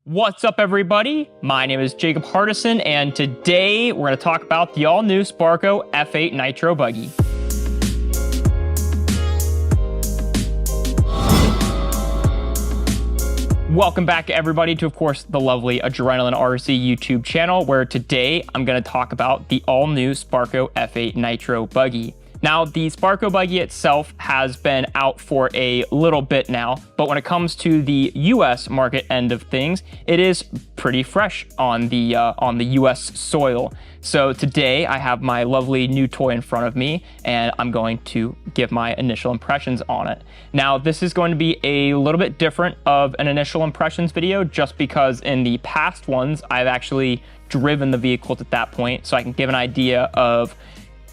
What's up, everybody? My name is Jacob Hardison, and today we're going to talk about the all-new Sparko F8 Nitro Buggy. Welcome back, everybody, to, of course, the lovely Adrenaline RC YouTube channel, where today I'm going to talk about the all-new Sparko F8 Nitro Buggy. Now, the Sparko Buggy itself has been out for a little bit now, but when it comes to the US market end of things, it is pretty fresh on the US soil. So today I have my lovely new toy in front of me, and I'm going to give my initial impressions on it. Now, this is going to be a little bit different of an initial impressions video, just because in the past ones, I've actually driven the vehicles at that point, so I can give an idea of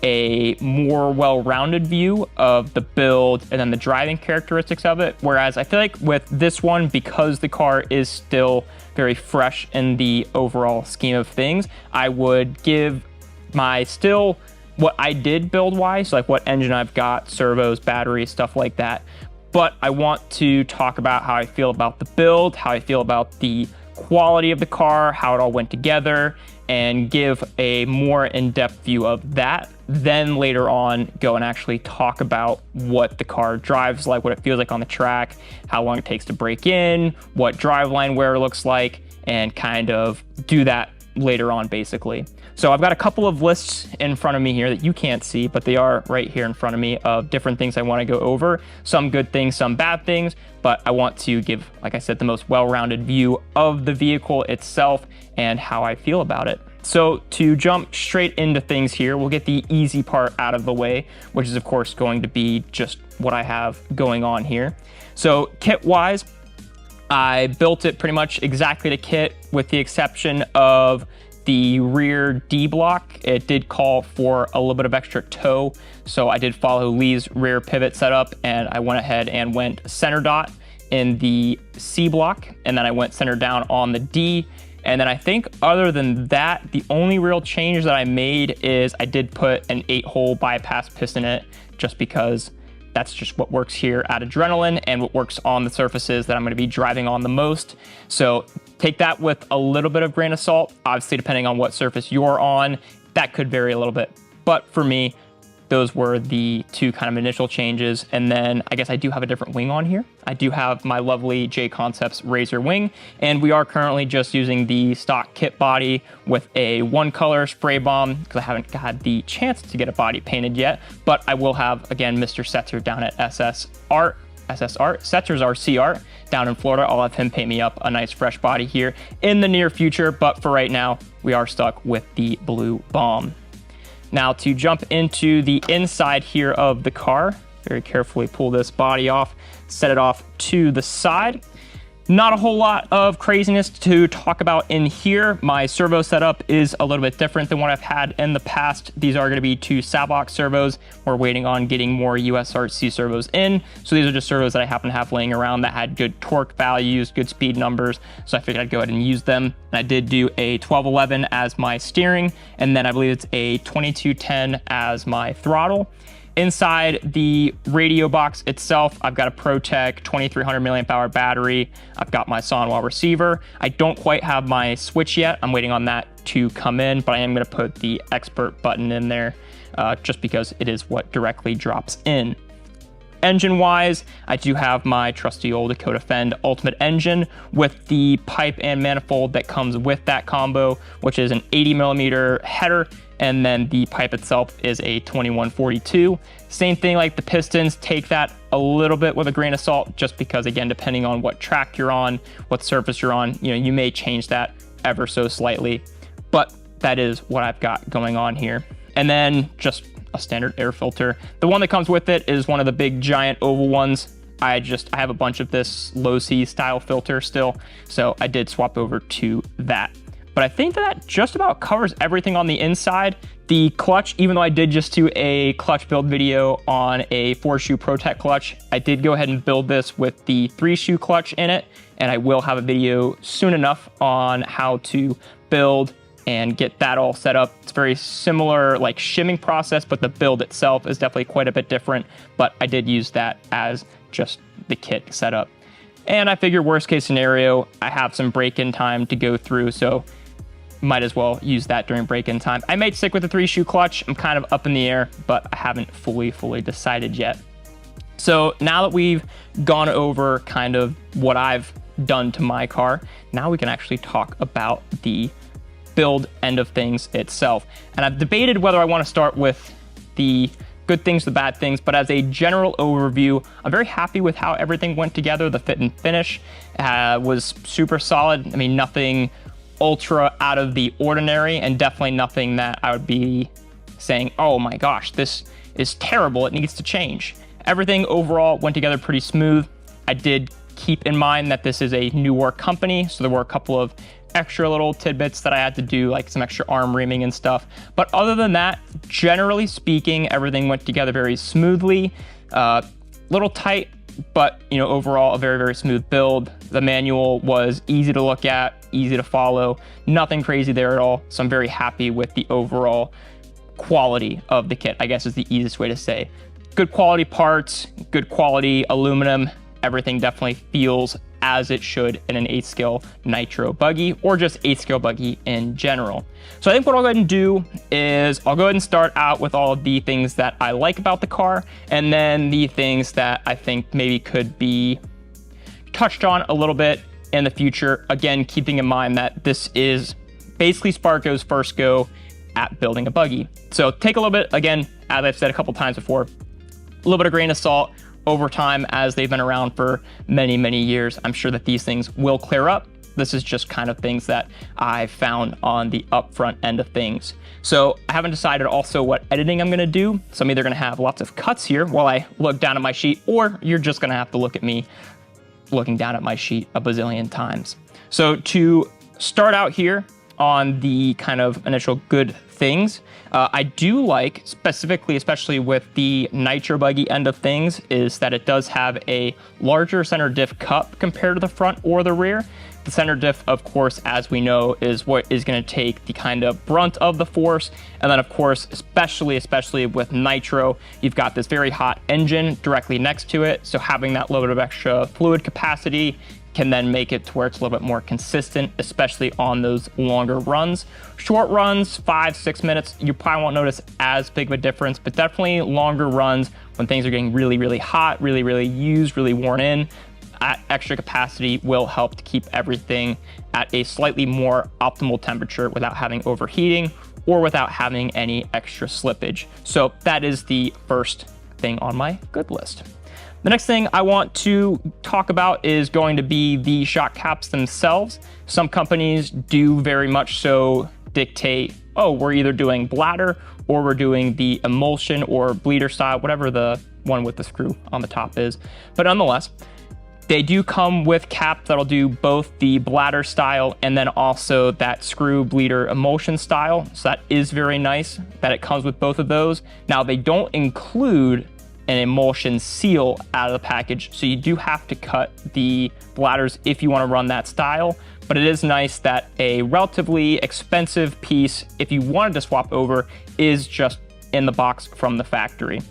a more well-rounded view of the build and then the driving characteristics of it. Whereas I feel like with this one, because the car is still very fresh in the overall scheme of things, I would give my still what I did build-wise, like what engine I've got, servos, batteries, stuff like that. But I want to talk about how I feel about the build, how I feel about the quality of the car, how it all went together, and give a more in-depth view of that. Then later on, go and actually talk about what the car drives like, what it feels like on the track, how long it takes to break in, what driveline wear looks like, and kind of do that later on, basically. So I've got a couple of lists in front of me here that you can't see, but they are right here in front of me of different things I want to go over. Some good things, some bad things, but I want to give, like I said, the most well-rounded view of the vehicle itself and how I feel about it. So to jump straight into things here, we'll get the easy part out of the way, which is of course going to be just what I have going on here. So kit-wise, I built it pretty much exactly to kit, with the exception of the rear D block. It did call for a little bit of extra toe, so I did follow Lee's rear pivot setup, and I went ahead and went center dot in the C block, and then I went center down on the D. And then I think other than that, the only real change that I made is I did put an 8-hole bypass piston in it, just because that's just what works here at Adrenaline and what works on the surfaces that I'm going to be driving on the most. So take that with a little bit of grain of salt. Obviously, depending on what surface you're on, that could vary a little bit. But for me, those were the two kind of initial changes. And then I guess I do have a different wing on here. I do have my lovely J Concepts Razor wing, and we are currently just using the stock kit body with a one color spray bomb because I haven't had the chance to get a body painted yet. But I will have, again, Mr. Setzer down at Setzer RC Art down in Florida. I'll have him paint me up a nice fresh body here in the near future. But for right now, we are stuck with the blue bomb. Now to jump into the inside here of the car, very carefully pull this body off, set it off to the side. Not a whole lot of craziness to talk about in here. My servo setup is a little bit different than what I've had in the past. These are going to be two Sablock servos. We're waiting on getting more USRC servos in. So these are just servos that I happen to have laying around that had good torque values, good speed numbers. So I figured I'd go ahead and use them. And I did do a 1211 as my steering, and then I believe it's a 2210 as my throttle. Inside the radio box itself, I've got a ProTech 2300 milliamp hour battery. I've got my Sonwell receiver. I don't quite have my switch yet. I'm waiting on that to come in, but I am going to put the expert button in there just because it is what directly drops in. Engine-wise, I do have my trusty old Dakota Fend Ultimate engine with the pipe and manifold that comes with that combo, which is an 80mm header, and then the pipe itself is a 2142. Same thing like the pistons, take that a little bit with a grain of salt, just because, again, depending on what track you're on, what surface you're on, you may change that ever so slightly, but that is what I've got going on here. And then just a standard air filter. The one that comes with it is one of the big giant oval ones. I have a bunch of this low C style filter still, so I did swap over to that. But I think that just about covers everything on the inside. The clutch, even though I did just do a clutch build video on a 4-shoe ProTech clutch, I did go ahead and build this with the 3-shoe clutch in it, and I will have a video soon enough on how to build and get that all set up. It's very similar like shimming process, but the build itself is definitely quite a bit different, but I did use that as just the kit setup. And I figured worst case scenario, I have some break-in time to go through, so might as well use that during break-in time. I might stick with the 3-shoe clutch. I'm kind of up in the air, but I haven't fully decided yet. So now that we've gone over kind of what I've done to my car, now we can actually talk about the build end of things itself. And I've debated whether I want to start with the good things, the bad things, but as a general overview, I'm very happy with how everything went together. The fit and finish was super solid. I mean, nothing ultra out of the ordinary, and definitely nothing that I would be saying, oh my gosh, this is terrible, it needs to change. Everything overall went together pretty smooth. I did keep in mind that this is a newer company, so there were a couple of extra little tidbits that I had to do, like some extra arm reaming and stuff. But other than that, generally speaking, everything went together very smoothly. Little tight, but overall a very smooth build. The manual was easy to look at, easy to follow, nothing crazy there at all. So I'm very happy with the overall quality of the kit, I guess is the easiest way to say. Good quality parts, good quality aluminum. Everything definitely feels as it should in an 8 scale Nitro buggy, or just 8 scale buggy in general. So I think what I'll go ahead and do is I'll go ahead and start out with all of the things that I like about the car, and then the things that I think maybe could be touched on a little bit in the future. Again, keeping in mind that this is basically Sparko's first go at building a buggy. So take a little bit, again, as I've said a couple times before, a little bit of grain of salt. Over time, as they've been around for many years, I'm sure that these things will clear up. This is just kind of things that I found on the upfront end of things. So I haven't decided also what editing I'm gonna do. So I'm either gonna have lots of cuts here while I look down at my sheet, or you're just gonna have to look at me looking down at my sheet a bazillion times. So to start out here on the kind of initial good things, I do like, specifically, especially with the Nitro buggy end of things, is that it does have a larger center diff cup compared to the front or the rear. The center diff, of course, as we know, is what is going to take the kind of brunt of the force. And then, of course, especially with Nitro, you've got this very hot engine directly next to it. So having that little bit of extra fluid capacity can then make it to where it's a little bit more consistent, especially on those longer runs. Short runs, 5-6 minutes, you probably won't notice as big of a difference, but definitely longer runs when things are getting really hot, really used, really worn in, that extra capacity will help to keep everything at a slightly more optimal temperature without having overheating or without having any extra slippage. So that is the first thing on my good list. The next thing I want to talk about is going to be the shock caps themselves. Some companies do very much so dictate, oh, we're either doing bladder or we're doing the emulsion or bleeder style, whatever the one with the screw on the top is. But nonetheless, they do come with caps that'll do both the bladder style and then also that screw bleeder emulsion style. So that is very nice that it comes with both of those. Now they don't include an emulsion seal out of the package, so you do have to cut the bladders if you want to run that style. But it is nice that a relatively expensive piece, if you wanted to swap over, is just in the box from the factory.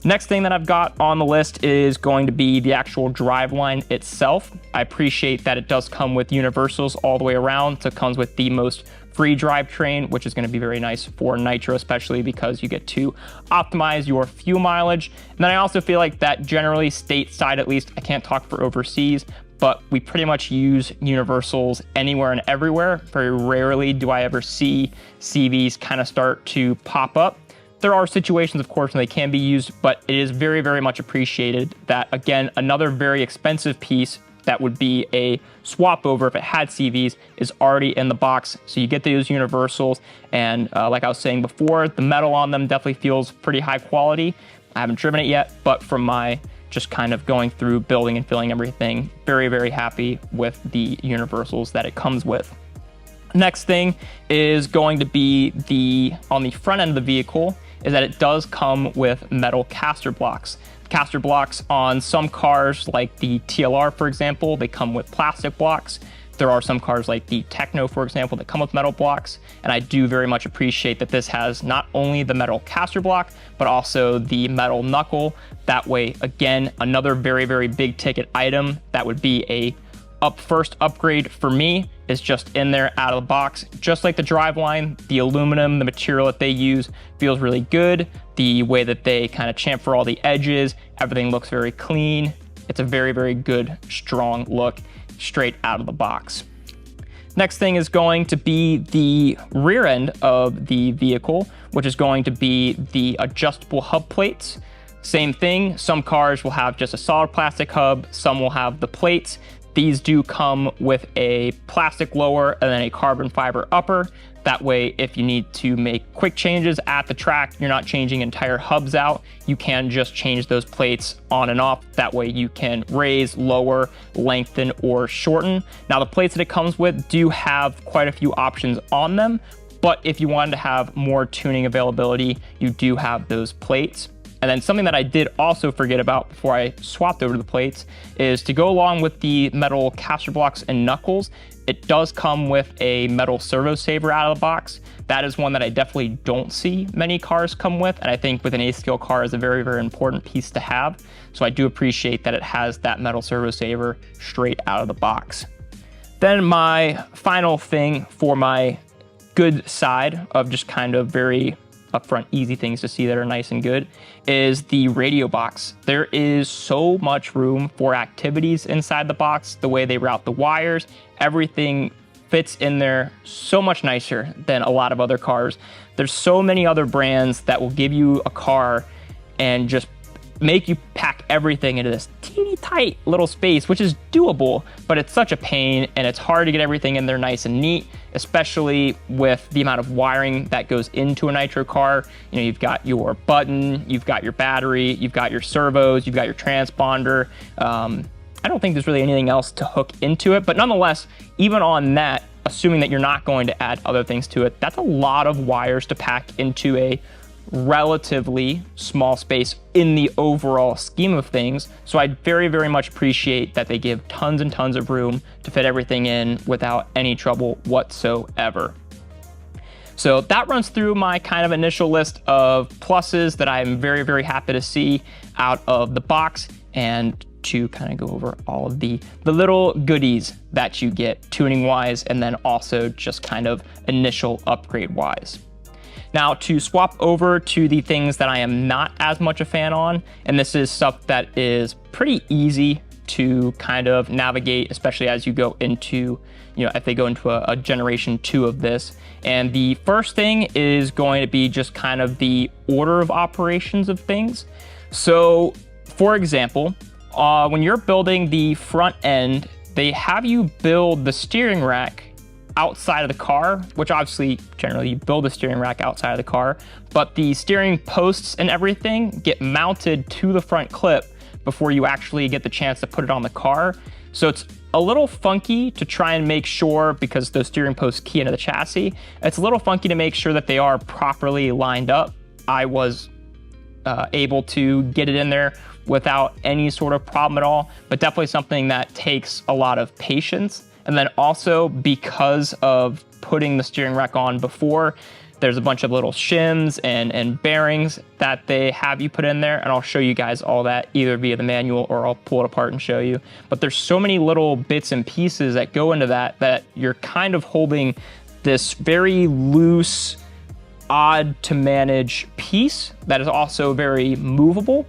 Next thing that I've got on the list is going to be the actual driveline itself. I appreciate that it does come with universals all the way around, so it comes with the most free drivetrain, which is going to be very nice for Nitro, especially because you get to optimize your fuel mileage. And then I also feel like that generally stateside, at least, I can't talk for overseas, but we pretty much use universals anywhere and everywhere. Very rarely do I ever see CVs kind of start to pop up. There are situations, of course, when they can be used, but it is very much appreciated that, again, another very expensive piece that would be a swap over if it had CVs is already in the box. So you get those universals, and like I was saying before, the metal on them definitely feels pretty high quality. I haven't driven it yet, but from my just kind of going through building and filling everything, very happy with the universals that it comes with. Next thing is going to be on the front end of the vehicle is that it does come with metal caster blocks. Caster blocks on some cars, like the TLR, for example, they come with plastic blocks. There are some cars like the Techno, for example, that come with metal blocks, and I do very much appreciate that this has not only the metal caster block, but also the metal knuckle. That way, again, another very, very big ticket item that would be a first upgrade for me is just in there out of the box. Just like the Driveline, the aluminum, the material that they use feels really good. The way that they kind of chamfer all the edges, everything looks very clean. It's a very, very good, strong look straight out of the box. Next thing is going to be the rear end of the vehicle, which is going to be the adjustable hub plates. Same thing, some cars will have just a solid plastic hub, some will have the plates. These do come with a plastic lower and then a carbon fiber upper. That way, if you need to make quick changes at the track, you're not changing entire hubs out. You can just change those plates on and off. That way you can raise, lower, lengthen, or shorten. Now the plates that it comes with do have quite a few options on them, but if you wanted to have more tuning availability, you do have those plates. And then something that I did also forget about before I swapped over to the plates is to go along with the metal caster blocks and knuckles, it does come with a metal servo saver out of the box. That is one that I definitely don't see many cars come with, and I think with an A-scale car is a very, very important piece to have. So I do appreciate that it has that metal servo saver straight out of the box. Then my final thing for my good side of just kind of very upfront, easy things to see that are nice and good is the radio box. There is so much room for activities inside the box, the way they route the wires, everything fits in there so much nicer than a lot of other cars. There's so many other brands that will give you a car and just make you pack everything into this teeny tight little space, which is doable, but it's such a pain and it's hard to get everything in there nice and neat, especially with the amount of wiring that goes into a Nitro car. You know, you've got your button, you've got your battery, you've got your servos, you've got your transponder. I don't think there's really anything else to hook into it, but nonetheless, even on that, assuming that you're not going to add other things to it, that's a lot of wires to pack into a relatively small space in the overall scheme of things. So I very, very much appreciate that they give tons and tons of room to fit everything in without any trouble whatsoever. So that runs through my kind of initial list of pluses that I'm very, very happy to see out of the box, and to kind of go over all of the little goodies that you get tuning wise, and then also just kind of initial upgrade wise. Now to swap over to the things that I am not as much a fan on, and this is stuff that is pretty easy to kind of navigate, especially as you go into, you know, if they go into a generation 2 of this. And the first thing is going to be just kind of the order of operations of things. So for example, when you're building the front end, they have you build the steering rack outside of the car, which obviously generally you build the steering rack outside of the car, but the steering posts and everything get mounted to the front clip before you actually get the chance to put it on the car. So it's a little funky to try and make sure, because those steering posts key into the chassis, it's a little funky to make sure that they are properly lined up. I was able to get it in there without any sort of problem at all, but definitely something that takes a lot of patience. And then also, because of putting the steering rack on before, there's a bunch of little shims and bearings that they have you put in there, and I'll show you guys all that either via the manual or I'll pull it apart and show you. But there's so many little bits and pieces that go into that you're kind of holding this very loose, odd to manage piece that is also very movable,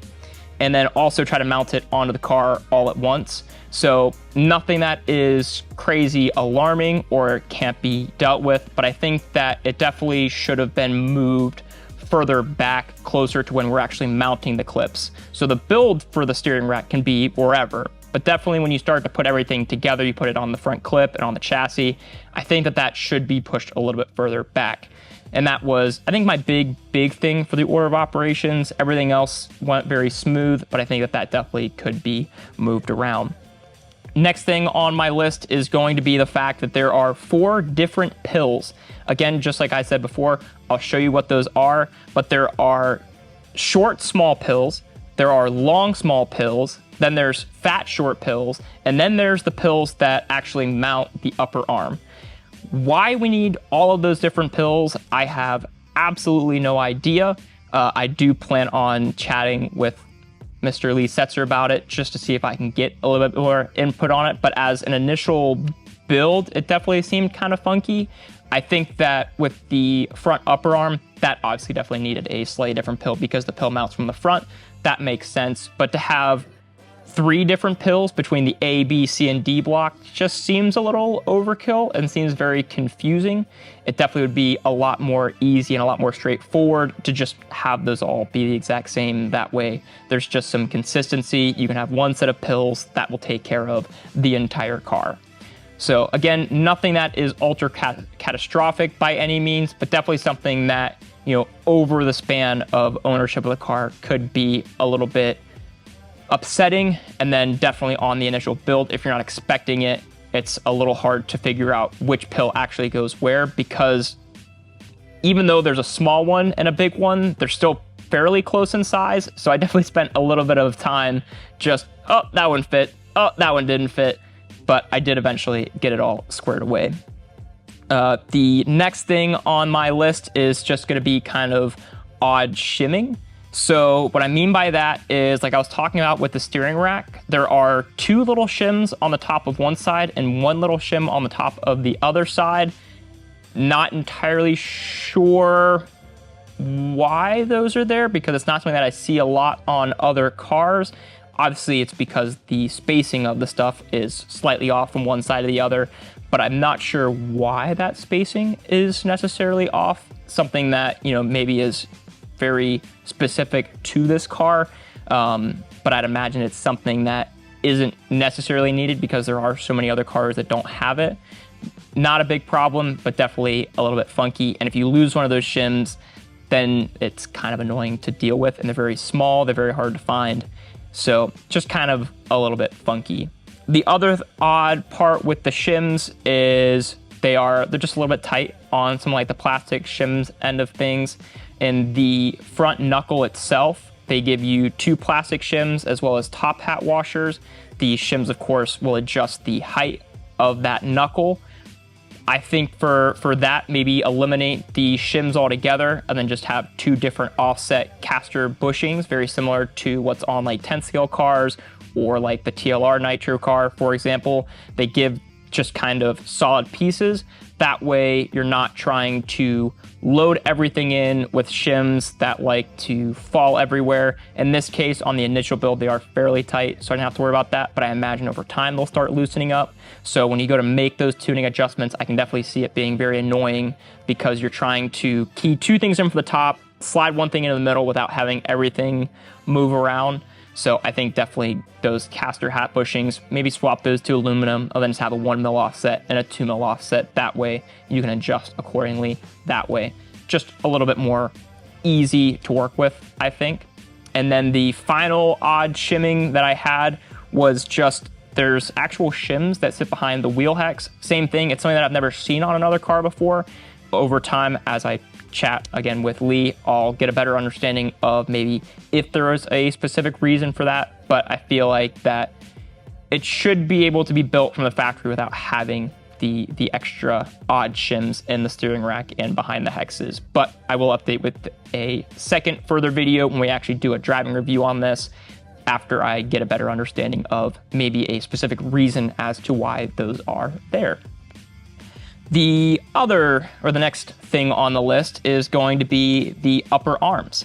and then also try to mount it onto the car all at once. So nothing that is crazy alarming or can't be dealt with, but I think that it definitely should have been moved further back, closer to when we're actually mounting the clips. So the build for the steering rack can be wherever, but definitely when you start to put everything together, you put it on the front clip and on the chassis, I think that should be pushed a little bit further back. And that was, I think, my big thing for the order of operations. Everything else went very smooth, but I think that definitely could be moved around. Next thing on my list is going to be the fact that there are 4 different pills. Again, just like I said before, I'll show you what those are, but there are short, small pills, there are long, small pills, then there's fat short pills, and then there's the pills that actually mount the upper arm. Why we need all of those different pills, I have absolutely no idea. I do plan on chatting with Mr. Lee Setzer about it just to see if I can get a little bit more input on it. But as an initial build, it definitely seemed kind of funky. I think that with the front upper arm, that obviously definitely needed a slightly different pill because the pill mounts from the front. That makes sense. But to have 3 different pills between the A, B, C, and D block just seems a little overkill and seems very confusing. It definitely would be a lot more easy and a lot more straightforward to just have those all be the exact same. That way there's just some consistency. You can have one set of pills that will take care of the entire car. So again, nothing that is ultra catastrophic by any means, but definitely something that, you know, over the span of ownership of the car could be a little bit upsetting. And then definitely on the initial build, if you're not expecting it, it's a little hard to figure out which pill actually goes where, because even though there's a small one and a big one, they're still fairly close in size. So I definitely spent a little bit of time just, oh, that one fit, oh, that one didn't fit. But I did eventually get it all squared away. The next thing on my list is just going to be kind of odd shimming. So what I mean by that is, like I was talking about with the steering rack, there are 2 little shims on the top of one side and 1 little shim on the top of the other side. Not entirely sure why those are there, because it's not something that I see a lot on other cars. Obviously, it's because the spacing of the stuff is slightly off from one side to the other, but I'm not sure why that spacing is necessarily off. Something that, you know, maybe is very specific to this car, but I'd imagine it's something that isn't necessarily needed because there are so many other cars that don't have it. Not a big problem, but definitely a little bit funky. And if you lose one of those shims, then it's kind of annoying to deal with, and they're very small, they're very hard to find. So just kind of a little bit funky. The other odd part with the shims is they're just a little bit tight on some like the plastic shims end of things. In the front knuckle itself, they give you 2 plastic shims as well as top hat washers. The shims, of course, will adjust the height of that knuckle. I think for that, maybe eliminate the shims altogether and then just have 2 different offset caster bushings, very similar to what's on like 10 scale cars or like the TLR Nitro car, for example. They give just kind of solid pieces. That way you're not trying to load everything in with shims that like to fall everywhere. In this case, on the initial build, they are fairly tight, so I don't have to worry about that, but I imagine over time they'll start loosening up. So when you go to make those tuning adjustments, I can definitely see it being very annoying because you're trying to key 2 things in from the top, slide 1 thing into the middle without having everything move around. So I think definitely those caster hat bushings, maybe swap those to aluminum and then just have a 1 mil offset and a 2 mil offset. That way you can adjust accordingly that way. Just a little bit more easy to work with, I think. And then the final odd shimming that I had was just there's actual shims that sit behind the wheel hex. Same thing, it's something that I've never seen on another car before. Over time, as I chat again with Lee, I'll get a better understanding of maybe if there is a specific reason for that, but I feel like that it should be able to be built from the factory without having the extra odd shims in the steering rack and behind the hexes. But I will update with a second further video when we actually do a driving review on this after I get a better understanding of maybe a specific reason as to why those are there. The next thing on the list is going to be the upper arms.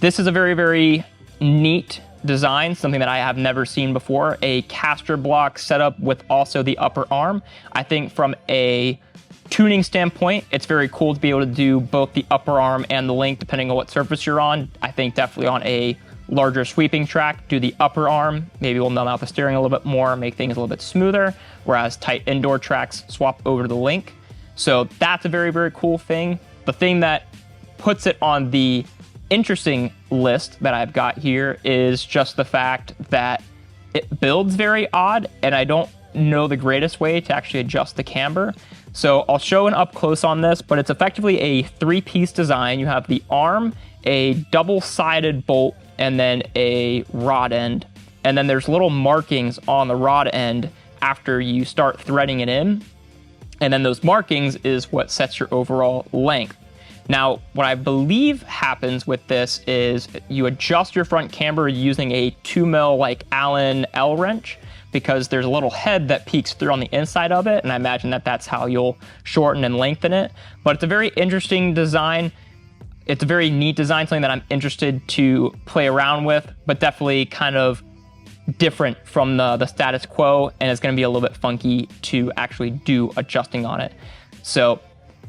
This is a very, very neat design, something that I have never seen before, a caster block setup with also the upper arm. I think from a tuning standpoint, it's very cool to be able to do both the upper arm and the link depending on what surface you're on. I think definitely on a larger sweeping track, do the upper arm, maybe we'll numb out the steering a little bit more, make things a little bit smoother, whereas tight indoor tracks, swap over to the link. So that's a very, very cool thing. The thing that puts it on the interesting list that I've got here is just the fact that it builds very odd, and I don't know the greatest way to actually adjust the camber. So I'll show an up close on this, but it's effectively a 3-piece design. You have the arm, a double-sided bolt, and then a rod end. and then there's little markings on the rod end after you start threading it in. And then those markings is what sets your overall length. Now, what I believe happens with this is you adjust your front camber using a 2mm like Allen L wrench, because there's a little head that peeks through on the inside of it, and I imagine that that's how you'll shorten and lengthen it. But it's a very interesting design. It's a very neat design, something that I'm interested to play around with, but definitely kind of different from the status quo, and it's going to be a little bit funky to actually do adjusting on it. So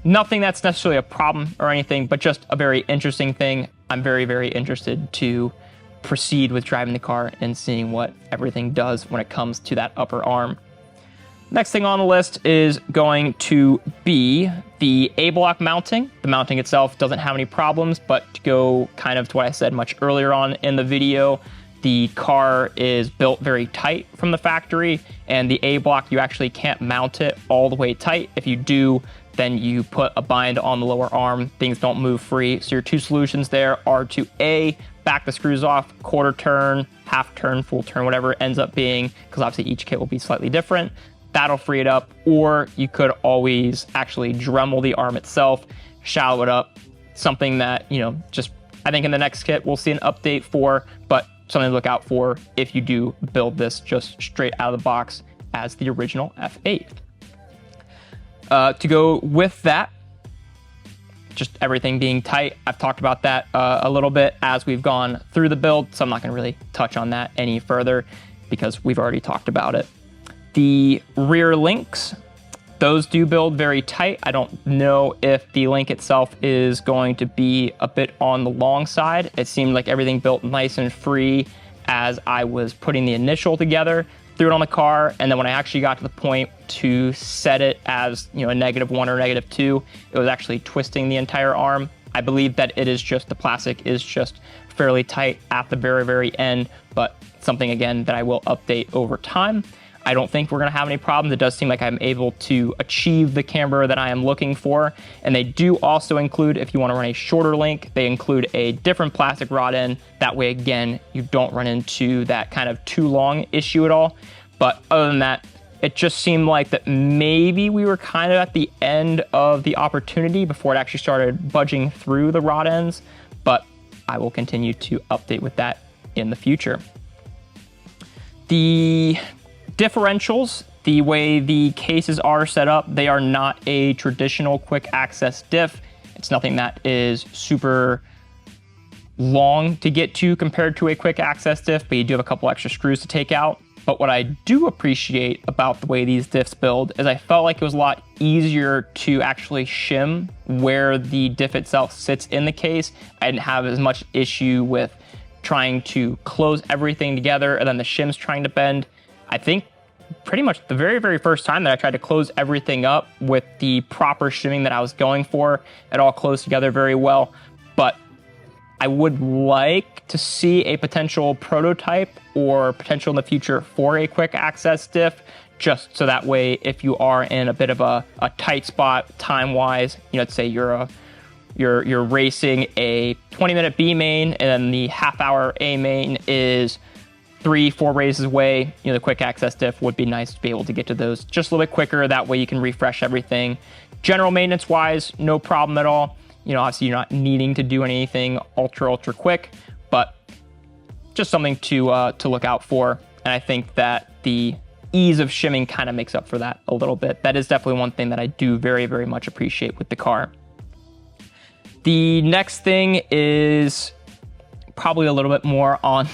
nothing that's necessarily a problem or anything, but just a very interesting thing. I'm very, very interested to proceed with driving the car and seeing what everything does when it comes to that upper arm. Next thing on the list is going to be the A-block mounting. The mounting itself doesn't have any problems, but to go kind of to what I said much earlier on in the video, the car is built very tight from the factory, and the A-block, you actually can't mount it all the way tight. If you do, then you put a bind on the lower arm, things don't move free. So your two solutions there are to A, back the screws off, quarter turn, half turn, full turn, whatever it ends up being, because obviously each kit will be slightly different. That'll free it up, or you could always actually Dremel the arm itself, shallow it up, something that, you know, just I think in the next kit we'll see an update for, but something to look out for if you do build this just straight out of the box as the original F8. To go with that, just everything being tight. I've talked about that a little bit as we've gone through the build, so I'm not going to really touch on that any further because we've already talked about it. The rear links, those do build very tight. I don't know if the link itself is going to be a bit on the long side. It seemed like everything built nice and free as I was putting the initial together, threw it on the car, and then when I actually got to the point to set it as, you know, a -1 or -2, it was actually twisting the entire arm. I believe that it is just, the plastic is just fairly tight at the very, very end, but something again that I will update over time. I don't think we're gonna have any problems. It does seem like I'm able to achieve the camber that I am looking for. And they do also include, if you wanna run a shorter link, they include a different plastic rod end. That way, again, you don't run into that kind of too long issue at all. But other than that, it just seemed like that maybe we were kind of at the end of the opportunity before it actually started budging through the rod ends. But I will continue to update with that in the future. The differentials, the way the cases are set up, they are not a traditional quick access diff. It's nothing that is super long to get to compared to a quick access diff, but you do have a couple extra screws to take out. But what I do appreciate about the way these diffs build is I felt like it was a lot easier to actually shim where the diff itself sits in the case. I didn't have as much issue with trying to close everything together and then the shims trying to bend. I think pretty much the very, very first time that I tried to close everything up with the proper shimming that I was going for, it all closed together very well. But I would like to see a potential prototype or potential in the future for a quick access diff, just so that way if you are in a bit of a tight spot time-wise, you know, let's say you're racing a 20-minute B main and then the half-hour A main is 3-4 races away, you know, the quick access diff would be nice to be able to get to those just a little bit quicker. That way you can refresh everything. General maintenance wise, no problem at all. You know, obviously you're not needing to do anything ultra quick, but just something to look out for. And I think that the ease of shimming kind of makes up for that a little bit. That is definitely one thing that I do very, very much appreciate with the car. The next thing is probably a little bit more on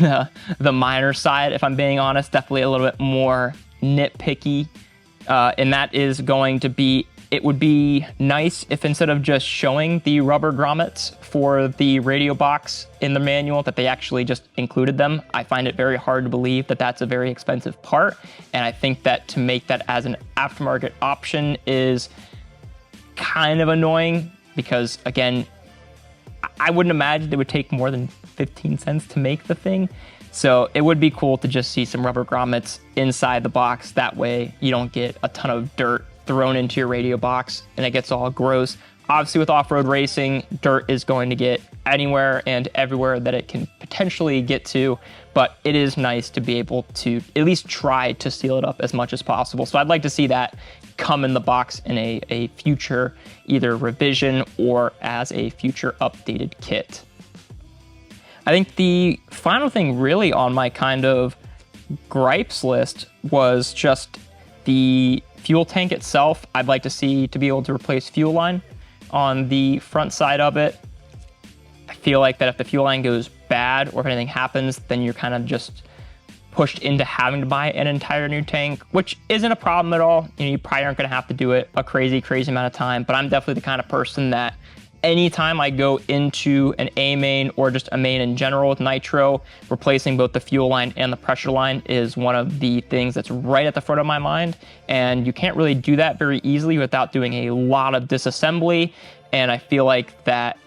the minor side, if I'm being honest, definitely a little bit more nitpicky. And that is going to be, it would be nice if instead of just showing the rubber grommets for the radio box in the manual, that they actually just included them. I find it very hard to believe that that's a very expensive part. And I think that to make that as an aftermarket option is kind of annoying because, again, I wouldn't imagine it would take more than 15 cents to make the thing. So it would be cool to just see some rubber grommets inside the box. That way you don't get a ton of dirt thrown into your radio box and it gets all gross. Obviously, with off-road racing, dirt is going to get anywhere and everywhere that it can potentially get to, but it is nice to be able to at least try to seal it up as much as possible. So I'd like to see that come in the box in a future either revision or as a future updated kit. I think the final thing really on my kind of gripes list was just the fuel tank itself. I'd like to see to be able to replace fuel line on the front side of it. I feel like that if the fuel line goes bad or if anything happens, then you're kind of just pushed into having to buy an entire new tank, which isn't a problem at all. You know, you probably aren't going to have to do it a crazy amount of time, but I'm definitely the kind of person that anytime I go into an A main or just a main in general with Nitro, replacing both the fuel line and the pressure line is one of the things that's right at the front of my mind. And you can't really do that very easily without doing a lot of disassembly. And I feel like that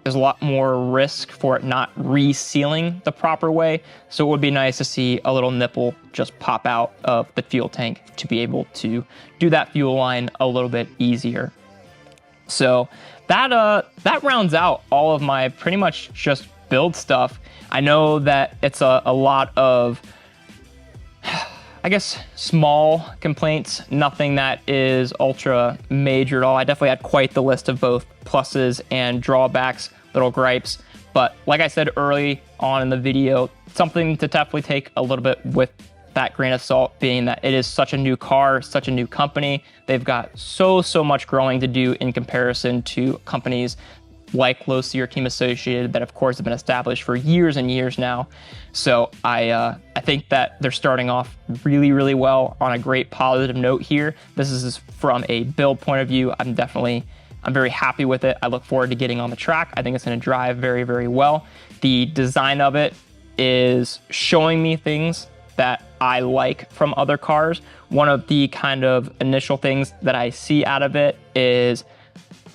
there's a lot more risk for it not resealing the proper way. So it would be nice to see a little nipple just pop out of the fuel tank to be able to do that fuel line a little bit easier. So that rounds out all of my pretty much just build stuff. I know that it's a lot of, I guess, small complaints, nothing that is ultra major at all. I definitely had quite the list of both pluses and drawbacks, little gripes. But like I said early on in the video, something to definitely take a little bit with that grain of salt, being that it is such a new car, such a new company. They've got so much growing to do in comparison to companies like Low Seer Team Associated that of course have been established for years and years now. So I think that they're starting off really well on a great positive note here. This is from a build point of view. I'm very happy with it. I look forward to getting on the track. I think it's going to drive very well. The design of it is showing me things that I like from other cars. One of the kind of initial things that I see out of it is,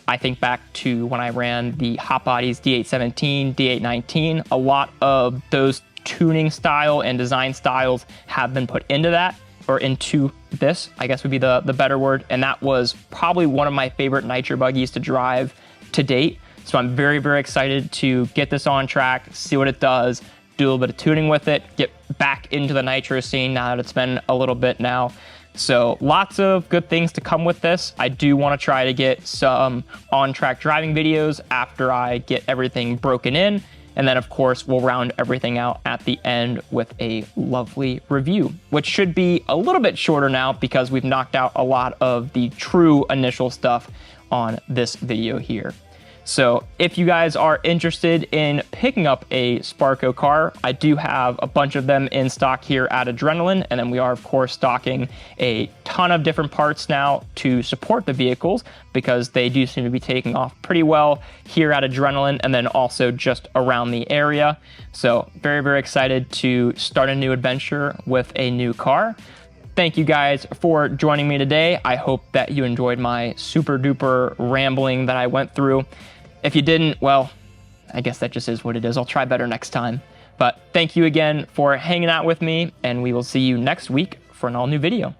I think back to when I ran the Hot Bodies D817, D819, a lot of those tuning style and design styles have been put into that, or into this, I guess would be the better word. And that was probably one of my favorite Nitro buggies to drive to date. So I'm very excited to get this on track, see what it does, do a little bit of tuning with it, get back into the Nitro scene now that it's been a little bit now. So lots of good things to come with this. I do want to try to get some on-track driving videos after I get everything broken in. And then of course, we'll round everything out at the end with a lovely review, which should be a little bit shorter now because we've knocked out a lot of the true initial stuff on this video here. So if you guys are interested in picking up a Sparko car, I do have a bunch of them in stock here at Adrenaline, and then we are of course stocking a ton of different parts now to support the vehicles because they do seem to be taking off pretty well here at Adrenaline and then also just around the area. So very excited to start a new adventure with a new car. Thank you guys for joining me today. I hope that you enjoyed my super duper rambling that I went through. If you didn't, well, I guess that just is what it is. I'll try better next time. But thank you again for hanging out with me, and we will see you next week for an all new video.